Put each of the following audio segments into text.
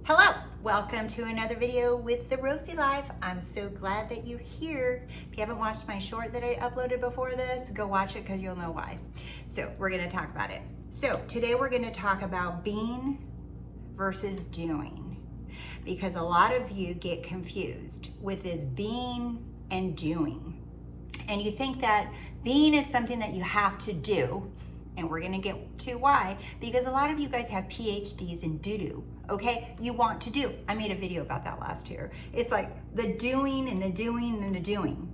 Hello, welcome to another video with The Rosey Life. I'm so glad that you're here. If you haven't watched my short that I uploaded before this, go watch it because you'll know why. So we're gonna talk about it. So today we're gonna talk about being versus doing, because a lot of you get confused with this being and doing. And you think that being is something that you have to do, and we're gonna get to why, because a lot of you guys have PhDs in doo-doo, okay? You want to do. I made a video about that last year. It's like the doing and the doing and the doing.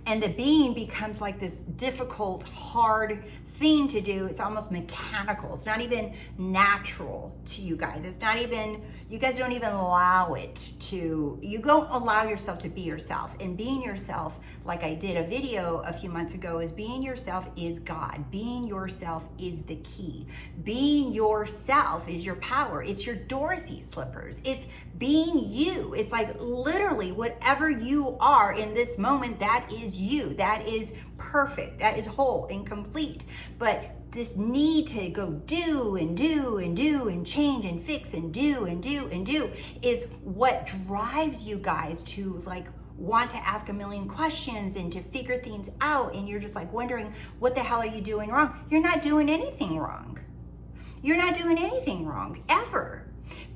And the being becomes like this difficult, hard thing to do. It's almost mechanical. It's not even natural to you guys. It's not even, you guys don't even allow it to, you don't allow yourself to be yourself. And being yourself, like I did a video a few months ago, is being yourself is God. Being yourself is the key. Being yourself is your power. It's your Dorothy slippers. It's being you. It's like literally whatever you are in this moment, that is you. That is perfect. That is whole and complete. But this need to go do and do and do and change and fix and do and do and do is what drives you guys to like want to ask a million questions and to figure things out. And you're just like wondering, what the hell are you doing wrong? You're not doing anything wrong. You're not doing anything wrong ever.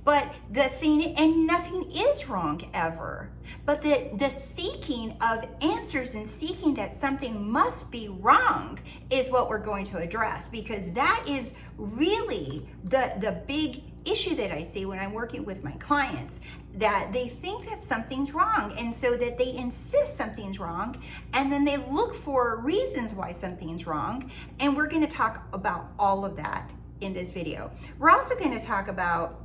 But the thing, and nothing is wrong ever, but the seeking of answers and seeking that something must be wrong is what we're going to address, because that is really the big issue that I see when I'm working with my clients, that they think that something's wrong, and so that they insist something's wrong, and then they look for reasons why something's wrong. And we're going to talk about all of that in this video. We're also going to talk about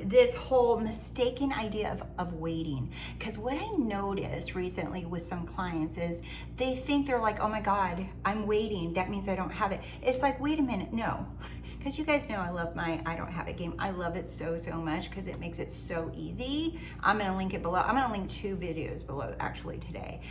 this whole mistaken idea of waiting. Because what I noticed recently with some clients is they think they're like, oh my God, I'm waiting. That means I don't have it. It's like, wait a minute, no. Because you guys know I love my I don't have it game. I love it so much because it makes it so easy. I'm going to link it below. I'm going to link 2 videos below actually today.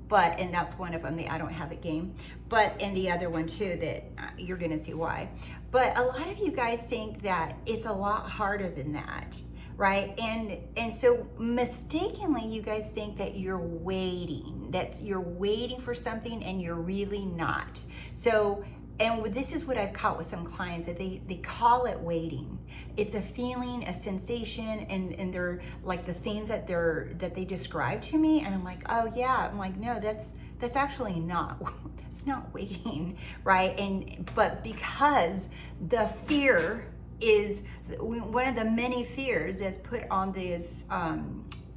But, and that's one of them, the I don't have it game. But, and the other one too, that you're gonna see why. But a lot of you guys think that it's a lot harder than that, right? And so mistakenly, you guys think that you're waiting, you're waiting for something and you're really not. So, and this is what I've caught with some clients, that they call it waiting. It's a feeling, a sensation, and they're like the things that they describe to me, and I'm like, oh yeah. I'm like, no, that's actually not, it's not waiting, right? But because the fear is one of the many fears that's put on this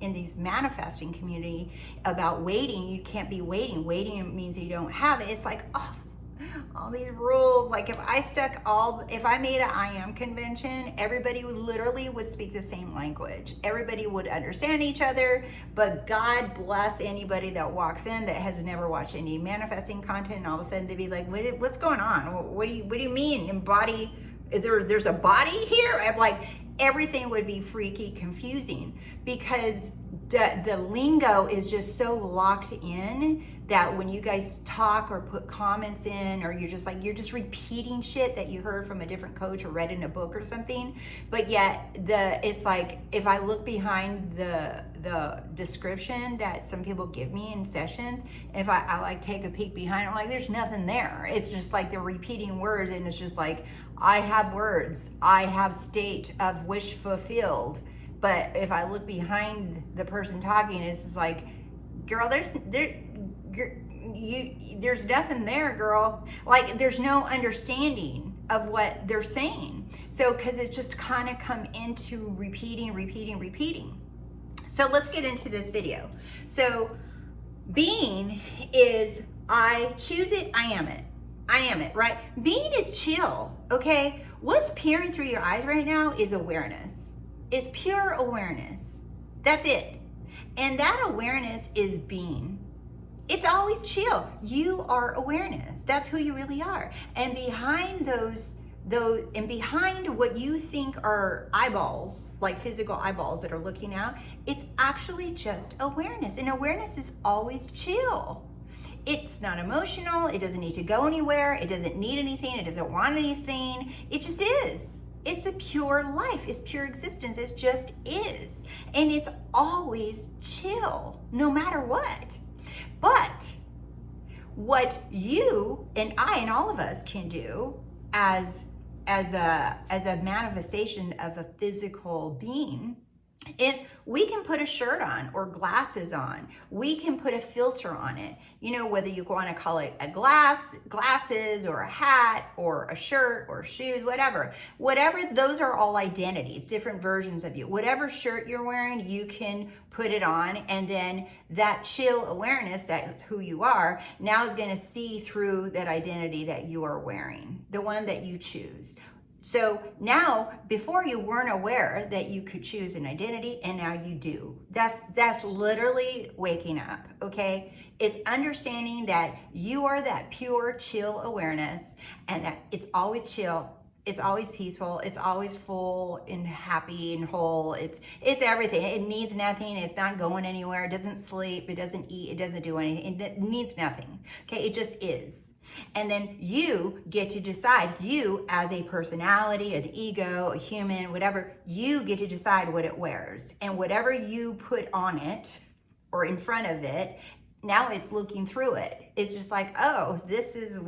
in these manifesting community about waiting. You can't be waiting. Waiting means you don't have it. It's like, oh, all these rules. Like if I made an I am convention, everybody would speak the same language. Everybody would understand each other, but God bless anybody that walks in that has never watched any manifesting content, and all of a sudden they'd be like, what's going on? What do you mean embody? There's a body here? I'm like, everything would be freaky confusing, because the lingo is just so locked in that when you guys talk or put comments in, or you're just repeating shit that you heard from a different coach or read in a book or something, but yet it's like, if I look behind the description that some people give me in sessions, if I like take a peek behind, I'm like, there's nothing there. It's just like they're repeating words, and it's just like, I have words, I have state of wish fulfilled. But if I look behind the person talking, it's just like, girl, there's nothing there, girl. Like, there's no understanding of what they're saying. So, because it just kind of come into repeating. So let's get into this video. So being is, I choose it, I am it, right? Being is chill, okay? What's peering through your eyes right now is awareness. Is pure awareness. That's it. And that awareness is being. It's always chill. You are awareness. That's who you really are. And behind behind what you think are eyeballs, like physical eyeballs that are looking out, it's actually just awareness. And awareness is always chill. It's not emotional. It doesn't need to go anywhere. It doesn't need anything. It doesn't want anything. It just is. It's a pure life. It's pure existence. It just is. And it's always chill, no matter what. But what you and I and all of us can do as a manifestation of a physical being is we can put a shirt on or glasses on. We can put a filter on it. You know, whether you want to call it glasses or a hat or a shirt or shoes, whatever. Whatever, those are all identities, different versions of you. Whatever shirt you're wearing, you can put it on, and then that chill awareness, that's who you are, now is going to see through that identity that you are wearing, the one that you choose. So now, before you weren't aware that you could choose an identity, and now you do. That's literally waking up, okay? It's understanding that you are that pure, chill awareness, and that it's always chill, it's always peaceful, it's always full and happy and whole. It's everything. It needs nothing. It's not going anywhere. It doesn't sleep. It doesn't eat. It doesn't do anything. It needs nothing, okay? It just is. And then you get to decide, you as a personality, an ego, a human, whatever, you get to decide what it wears. And whatever you put on it or in front of it, now it's looking through it. It's just like, oh, this is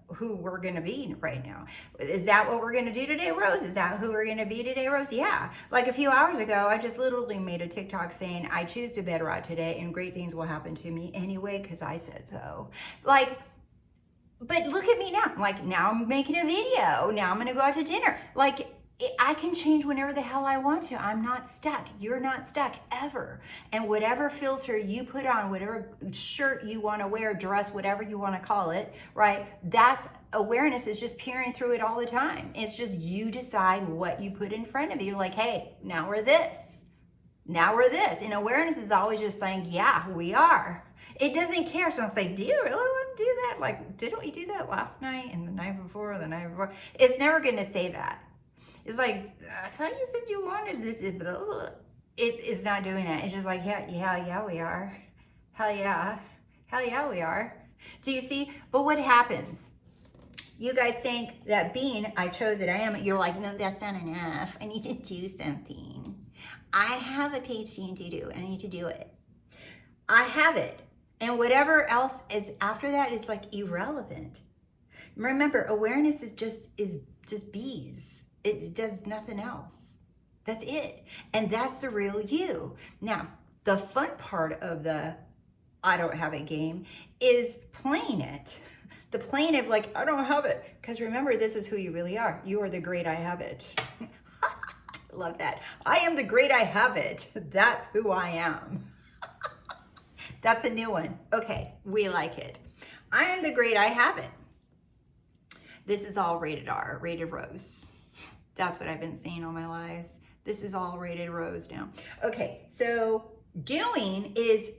who we're going to be right now. Is that what we're going to do today, Rose? Is that who we're going to be today, Rose? Yeah. Like a few hours ago, I just literally made a TikTok saying, I choose to bed rot today and great things will happen to me anyway because I said so. Like, but look at me now. Like, now I'm making a video. Now I'm going to go out to dinner. Like, I can change whenever the hell I want to. I'm not stuck. You're not stuck ever. And whatever filter you put on, whatever shirt you want to wear, dress, whatever you want to call it, right? That's awareness is just peering through it all the time. It's just you decide what you put in front of you. Like, hey, now we're this. Now we're this. And awareness is always just saying, yeah, we are. It doesn't care. So it's like, do you really want to do that? Like, didn't we do that last night and the night before, the night before? It's never going to say that. It's like, I thought you said you wanted this. It's not doing that. It's just like, yeah, we are. Hell yeah, we are. Do you see? But what happens? You guys think that being, I chose it, I am, you're like, no, that's not enough. I need to do something. I have a PhD in doo-doo. I need to do it. I have it. And whatever else is after that is like irrelevant. Remember, awareness is just bees. It does nothing else. That's it. And that's the real you. Now, the fun part of the I don't have it game is playing it. The playing of like, I don't have it. Because remember, this is who you really are. You are the great I have it. Love that. I am the great I have it. That's who I am. That's a new one. Okay, we like it. I am the great I have it. This is all rated R, rated Rose. That's what I've been saying all my lives. This is all rated Rose now. Okay, so doing is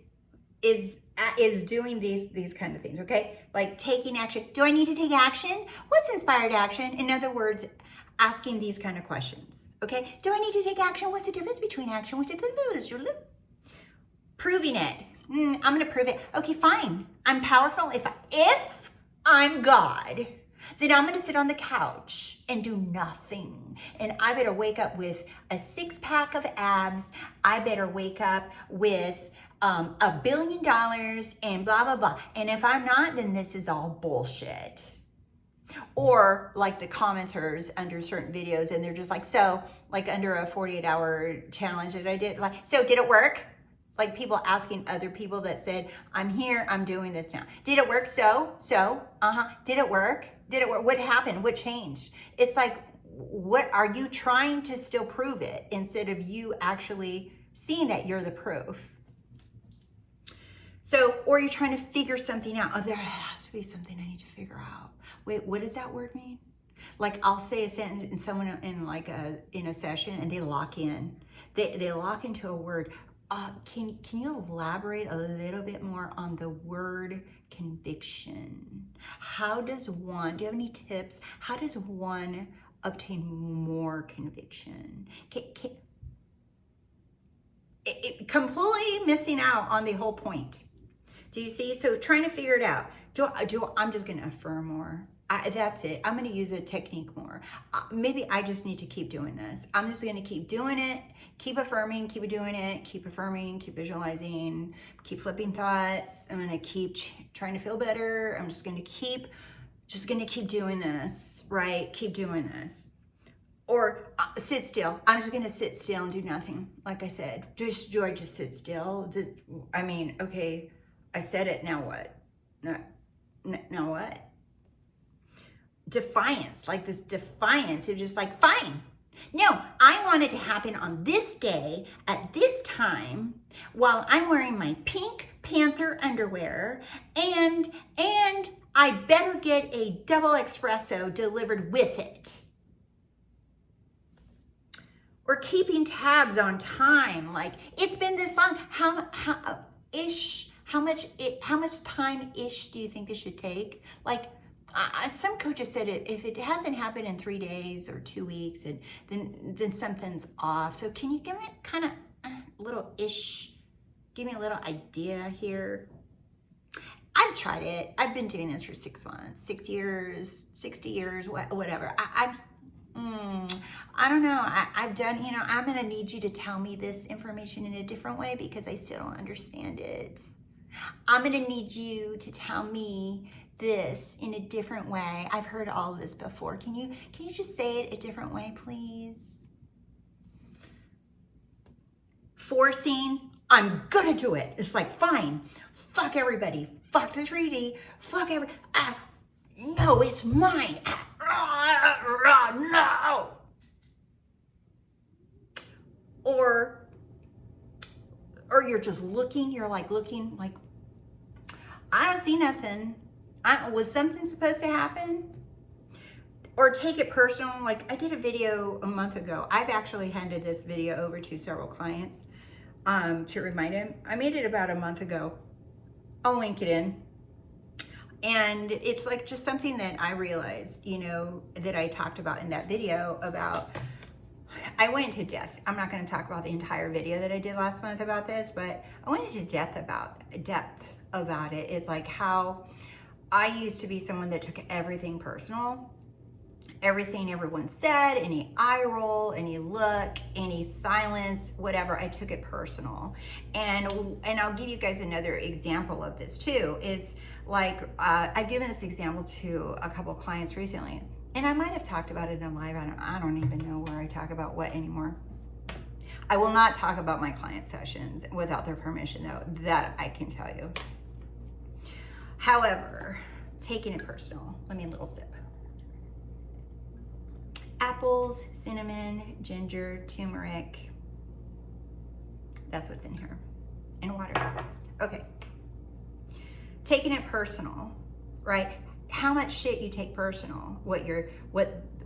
doing these kind of things, okay? Like taking action. Do I need to take action? What's inspired action? In other words, asking these kind of questions, okay? Do I need to take action? What's the difference between action? Proving it. I'm gonna prove it. Okay, fine. I'm powerful. If I'm God, then I'm gonna sit on the couch and do nothing. And I better wake up with a 6-pack of abs. I better wake up with $1 billion and blah, blah, blah. And if I'm not, then this is all bullshit. Or like the commenters under certain videos, and they're just like, so, like under a 48-hour challenge that I did, like, so did it work? Like people asking other people that said, I'm here, I'm doing this now. Did it work? Did it work? Did it work? What happened? What changed? It's like, what are you trying to still prove it instead of you actually seeing that you're the proof? So, or you're trying to figure something out. Oh, there has to be something I need to figure out. Wait, what does that word mean? Like I'll say a sentence and someone in a session and they lock in. They lock into a word. Can you elaborate a little bit more on the word conviction? How does one, do you have any tips? How does one obtain more conviction? Completely missing out on the whole point. Do you see? So trying to figure it out. I'm just going to affirm more. That's it. I'm going to use a technique more. Maybe I just need to keep doing this. I'm just going to keep doing it, keep affirming, keep doing it, keep affirming, keep visualizing, keep flipping thoughts. I'm going to keep trying to feel better. I'm just going to keep doing this, right? Keep doing this. Or sit still. I'm just going to sit still and do nothing. Like I said, just sit still. I mean, okay, I said it. Now what? Now what? Defiance, like this defiance of just like, fine. No, I want it to happen on this day at this time while I'm wearing my pink Panther underwear and I better get a double espresso delivered with it. Or keeping tabs on time, like it's been this long. How much time ish do you think this should take? Like some coaches said if it hasn't happened in 3 days or 2 weeks, and then something's off. So can you give me kind of a little ish? Give me a little idea here. I've tried it. I've been doing this for 6 months, 6 years, 60 years, whatever. I don't know. I've done, I'm going to need you to tell me this information in a different way because I still don't understand it. I'm going to need you to tell me this in a different way. I've heard all of this before. Can you just say it a different way, please? Forcing, I'm going to do it. It's like, fine, fuck everybody. Fuck the treaty. Fuck no, it's mine. No. Or you're just looking, like, I don't see nothing. Was something supposed to happen? Or take it personal. Like I did a video a month ago. I've actually handed this video over to several clients to remind them. I made it about a month ago. I'll link it in. And it's like just something that I realized, that I talked about in that video about, I went into depth. I'm not going to talk about the entire video that I did last month about this, but I went into depth about it. It's like how I used to be someone that took everything personal. Everything everyone said, any eye roll, any look, any silence, whatever, I took it personal. And I'll give you guys another example of this too. It's like, I've given this example to a couple clients recently, and I might have talked about it in live. I don't even know where I talk about what anymore. I will not talk about my client sessions without their permission though, that I can tell you. However, taking it personal, let me a little sip. Apples, cinnamon, ginger, turmeric. That's what's in here. And water. Okay. Taking it personal, right? How much shit you take personal.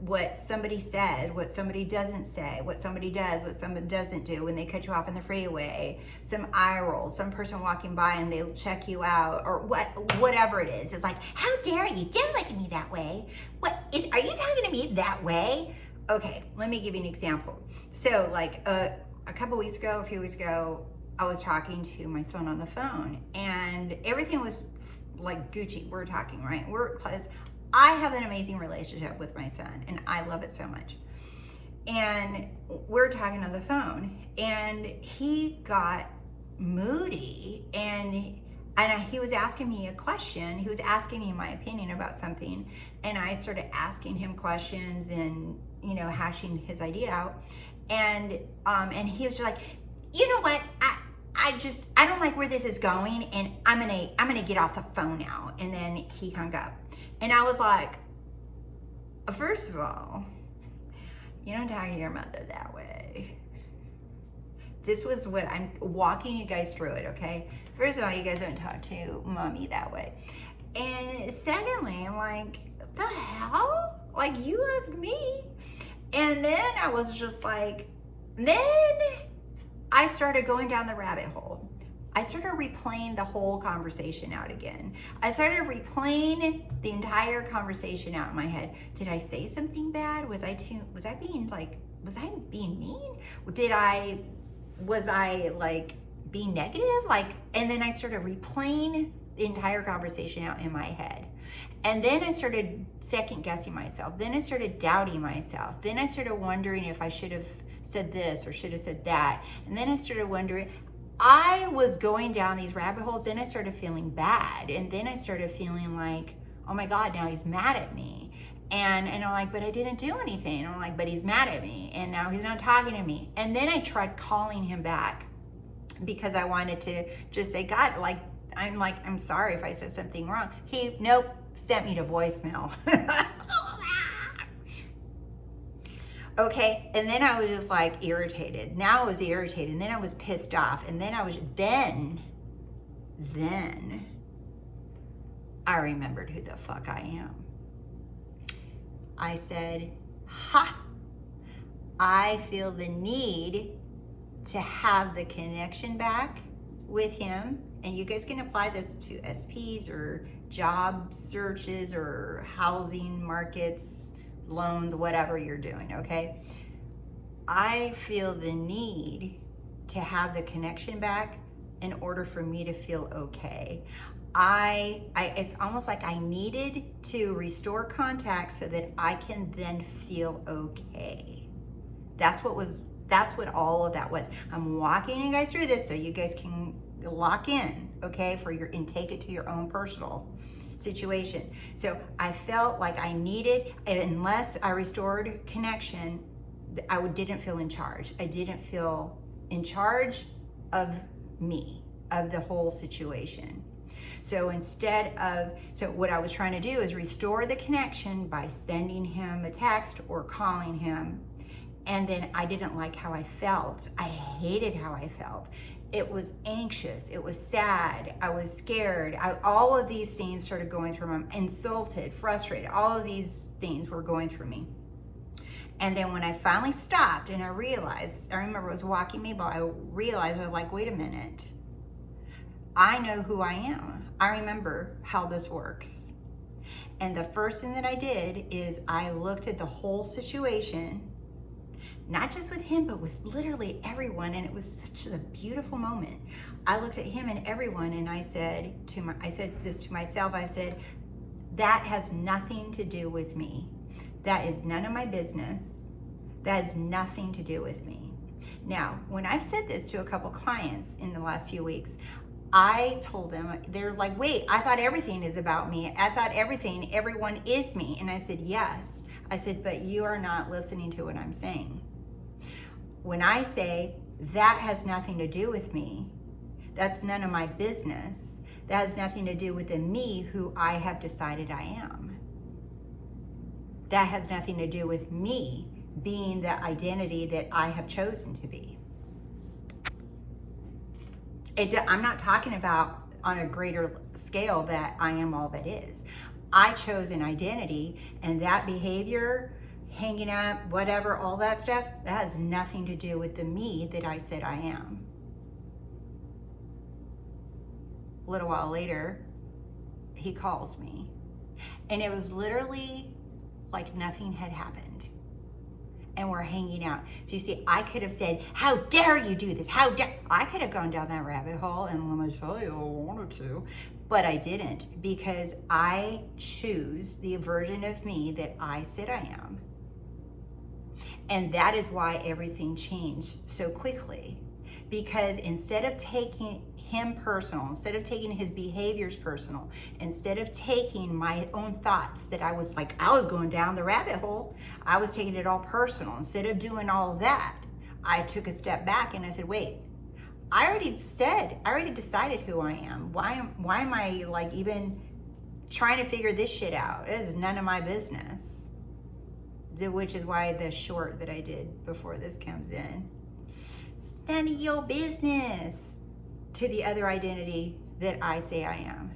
What somebody said, what somebody doesn't say, what somebody does, what somebody doesn't do when they cut you off in the freeway, some eye roll, some person walking by and they'll check you out, or whatever it is. It's like, how dare you? Don't look at me that way. Are you talking to me that way? Okay, let me give you an example. So like a few weeks ago, I was talking to my son on the phone and everything was like Gucci. We're talking, right? Because I have an amazing relationship with my son and I love it so much. And we're talking on the phone and he got moody and he was asking me a question. He was asking me my opinion about something, and I started asking him questions and hashing his idea out. And he was just like, you know what? I don't like where this is going, and I'm gonna get off the phone now. And then he hung up, and I was like, first of all, you don't talk to your mother that way. This was what I'm walking you guys through it, okay? First of all, you guys don't talk to mommy that way. And secondly, I'm like, what the hell? Like, you asked me. And then I was just like, then I started going down the rabbit hole. I started replaying the whole conversation out again. I started replaying the entire conversation out in my head. Did I say something bad? Was I being mean? Was I like being negative? And then I started replaying the entire conversation out in my head. And then I started second guessing myself. Then I started doubting myself. Then I started wondering if I should have said this or should have said that. And then I started wondering, I was going down these rabbit holes. Then I started feeling bad. And then I started feeling like, oh my God, now he's mad at me. And I'm like, but I didn't do anything. And I'm like, but he's mad at me. And now he's not talking to me. And then I tried calling him back because I wanted to just say, God, I'm sorry if I said something wrong. He, nope, sent me to voicemail. Okay, and then I was just like irritated. Now I was irritated, and then I was pissed off, and then then I remembered who the fuck I am. I said, ha, I feel the need to have the connection back with him. And you guys can apply this to SPs or job searches or housing markets, loans, whatever you're doing, okay? I feel the need to have the connection back in order for me to feel okay. It's almost like I needed to restore contact so that I can then feel okay. That's what all of that was. I'm walking you guys through this so you guys can lock in, okay, and take it to your own personal situation. So I felt like I needed, unless I restored connection, I didn't feel in charge. I didn't feel in charge of me, of the whole situation. So what I was trying to do is restore the connection by sending him a text or calling him. And then I didn't like how I felt. I hated how I felt. It was anxious. It was sad. I was scared. All of these things started going through me. Insulted, frustrated. All of these things were going through me. And then when I finally stopped and I remember I was walking Mabel, I realized, I was like, wait a minute. I know who I am. I remember how this works. And the first thing that I did is I looked at the whole situation, not just with him, but with literally everyone. And it was such a beautiful moment. I looked at him and everyone, and I said this to myself. I said, that has nothing to do with me. That is none of my business. That has nothing to do with me. Now, when I've said this to a couple clients in the last few weeks, I told them, they're like, wait, I thought everything is about me. I thought everyone is me. And I said, yes. I said, but you are not listening to what I'm saying. When I say that has nothing to do with me, that's none of my business. That has nothing to do with the me who I have decided I am. That has nothing to do with me being the identity that I have chosen to be. I'm not talking about on a greater scale that I am all that is. I chose an identity, and that behavior, hanging up, whatever, all that stuff, that has nothing to do with the me that I said I am. A little while later, he calls me, and it was literally like nothing had happened. And we're hanging out. Do you see, I could have said, how dare you do this? How dare, I could have gone down that rabbit hole, and let me tell you, I wanted to, but I didn't, because I choose the version of me that I said I am. And that is why everything changed so quickly. Because instead of taking him personal, instead of taking his behaviors personal, instead of taking my own thoughts that I was going down the rabbit hole, I was taking it all personal. Instead of doing all of that, I took a step back and I said, wait, I already decided who I am. Why am I even trying to figure this shit out? It is none of my business. Which is why the short that I did before this comes in. It's none of your business to the other identity that I say I am.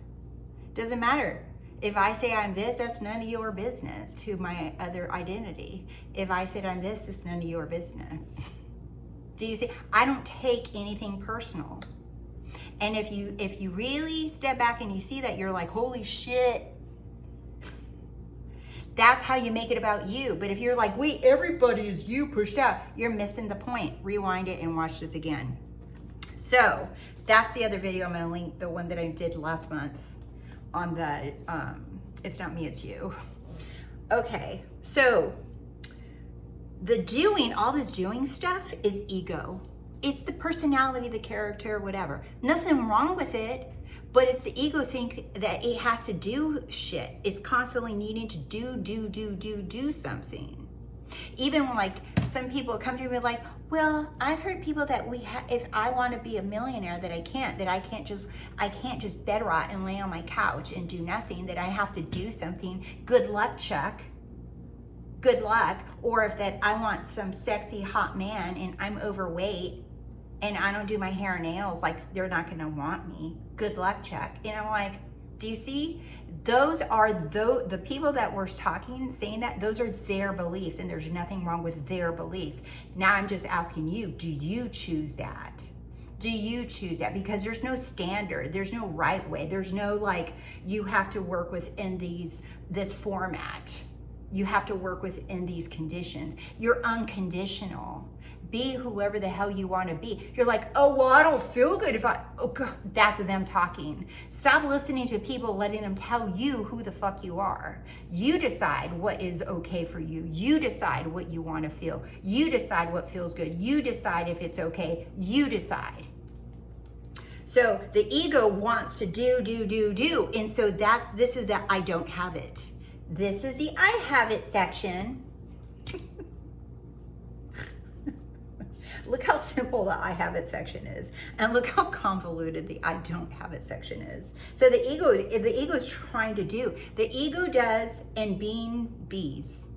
Doesn't matter. If I say I'm this, that's none of your business to my other identity. If I said I'm this, it's none of your business. Do you see? I don't take anything personal. And if you really step back and you see that, you're like, holy shit. That's how you make it about you. But if you're like, wait, everybody is you pushed out, you're missing the point. Rewind it and watch this again. So that's the other video I'm going to link, the one that I did last month on the It's Not Me, It's You. Okay, so the doing, all this doing stuff is ego. It's the personality, the character, whatever. Nothing wrong with it, but it's the ego think that it has to do shit. It's constantly needing to do something. Even when, like, some people come to me like, well, I've heard people that if I want to be a millionaire, that I can't just bed rot and lay on my couch and do nothing, that I have to do something. Good luck, Chuck. Good luck. Or if that I want some sexy hot man and I'm overweight and I don't do my hair and nails, like, they're not gonna want me. Good luck, Chuck. And I'm like, do you see? Those are the people that were saying that, those are their beliefs, and there's nothing wrong with their beliefs. Now I'm just asking you, do you choose that? Do you choose that? Because there's no standard, there's no right way, there's no like, you have to work within this format. You have to work within these conditions. You're unconditional. Be whoever the hell you want to be. You're like, oh, well, I don't feel good if oh God, that's them talking. Stop listening to people, letting them tell you who the fuck you are. You decide what is okay for you. You decide what you want to feel. You decide what feels good. You decide if it's okay. You decide. So the ego wants to do. And so this is that I don't have it. This is the I have it section. Look how simple the I have it section is. And look how convoluted the I don't have it section is. So the ego is trying to do. The ego does, and being bees.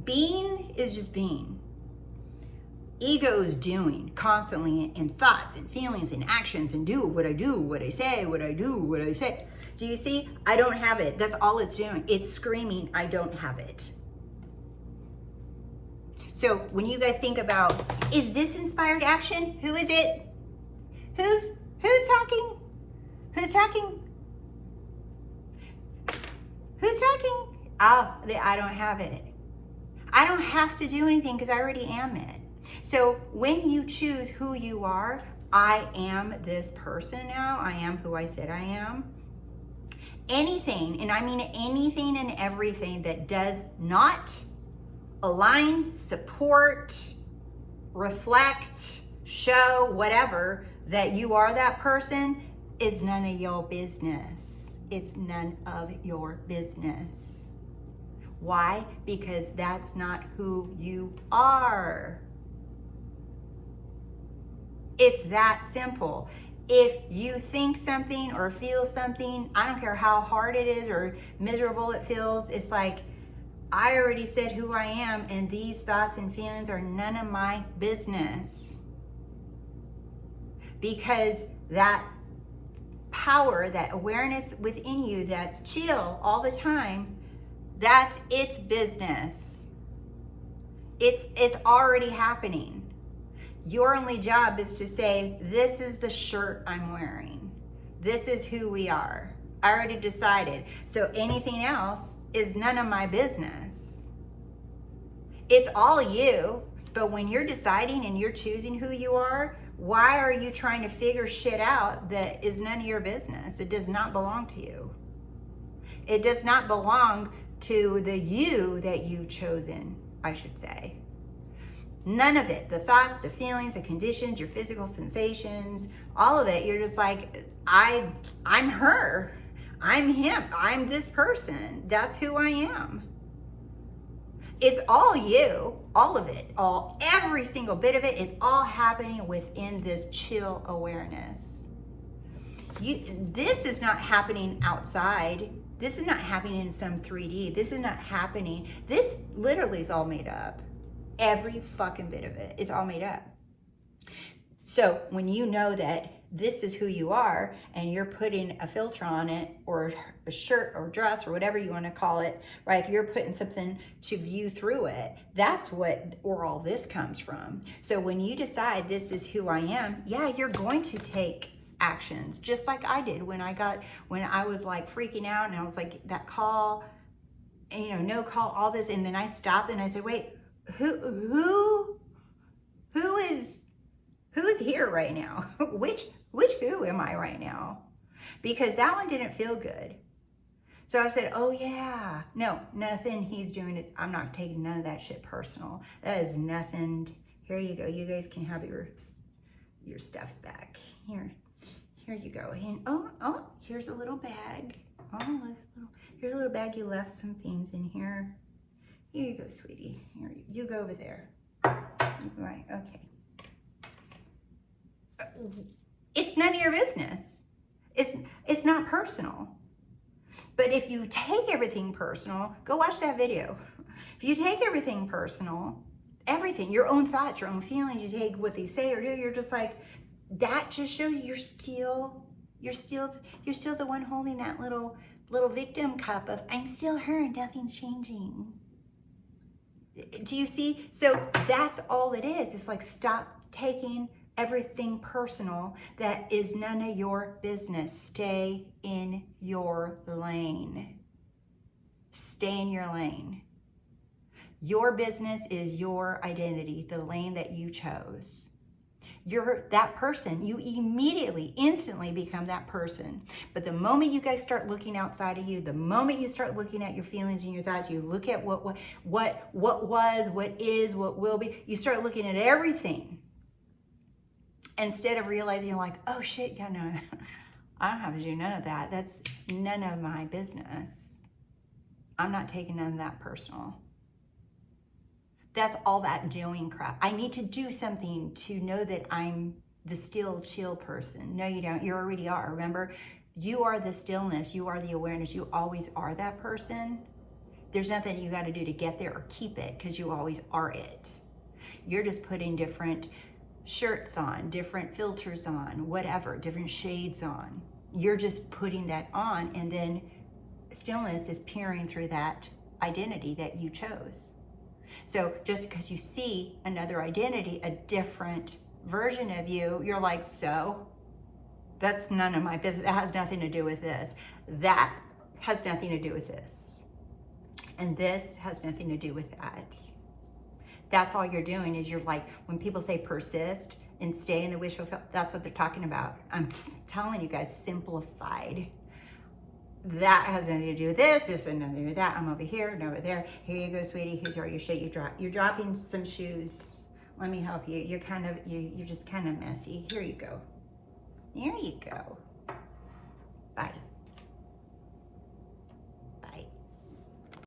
Being is just being. Ego is doing constantly in thoughts and feelings and actions and do, what I say, what I do, what I say. Do you see? I don't have it. That's all it's doing. It's screaming, I don't have it. So when you guys think about, is this inspired action? Who is it? Who's talking? Who's talking? Who's talking? Oh, I don't have it. I don't have to do anything because I already am it. So when you choose who you are, I am this person now. I am who I said I am. Anything, and I mean anything and everything that does not align, support, reflect, show, whatever, that you are that person, is none of your business. It's none of your business. Why? Because that's not who you are. It's that simple. If you think something or feel something, I don't care how hard it is or miserable it feels, it's like, I already said who I am, and these thoughts and feelings are none of my business. Because that power, that awareness within you that's chill all the time, that's its business. It's already happening. Your only job is to say, this is the shirt I'm wearing. This is who we are. I already decided. So anything else is none of my business. It's all you, but when you're deciding and you're choosing who you are, why are you trying to figure shit out that is none of your business? It does not belong to you. It does not belong to the you that you've chosen, I should say. None of it, the thoughts, the feelings, the conditions, your physical sensations, all of it, you're just like, I'm her. I'm him. I'm this person. That's who I am. It's all you, all of it, every single bit of it is all happening within this chill awareness. This is not happening outside. This is not happening in some 3D. This is not happening. This literally is all made up. Every fucking bit of it is all made up. So when you know that this is who you are and you're putting a filter on it, or a shirt or dress or whatever you want to call it, right? If you're putting something to view through it, that's where all this comes from. So when you decide this is who I am, yeah, you're going to take actions, just like I did when I was like freaking out and I was like, that call, no call, all this. And then I stopped and I said, wait, who is here right now? Which who am I right now? Because that one didn't feel good. So I said, oh yeah, no, nothing he's doing it. I'm not taking none of that shit personal. That is nothing. Here you go. You guys can have your stuff back. Here you go. And oh, here's a little bag. Here's a little bag. You left some things in here. Here you go, sweetie. Here, you go over there. Right, okay. It's none of your business. It's not personal. But if you take everything personal, go watch that video. If you take everything personal, everything, your own thoughts, your own feelings, you take what they say or do, you're just like, that just shows you're still the one holding that little victim cup of, I'm still her, nothing's changing. Do you see? So that's all it is. It's like, stop taking everything personal. That is none of your business. Stay in your lane. Stay in your lane. Your business is your identity, the lane that you chose. You're that person. You immediately, instantly become that person. But the moment you guys start looking outside of you, the moment you start looking at your feelings and your thoughts, you look at what was, what is, what will be, you start looking at everything. Instead of realizing you're like, oh shit, yeah, no, I don't have to do none of that. That's none of my business. I'm not taking none of that personal. That's all that doing crap. I need to do something to know that I'm the still, chill person. No, you don't. You already are. Remember, you are the stillness. You are the awareness. You always are that person. There's nothing you got to do to get there or keep it, because you always are it. You're just putting different shirts on, different filters on, whatever, different shades on. You're just putting that on, and then stillness is peering through that identity that you chose. So just because you see another identity, a different version of you, you're like, so that's none of my business. That has nothing to do with this. That has nothing to do with this. And this has nothing to do with that. That's all you're doing is you're like, when people say persist and stay in the wish fulfillment, that's what they're talking about. I'm just telling you guys, simplified. That has nothing to do with this has nothing to do with that. I'm over here and over there. Here you go, sweetie. Here's all your shit. You're dropping some shoes. Let me help you. You're just kind of messy. Here you go. There you go. Bye.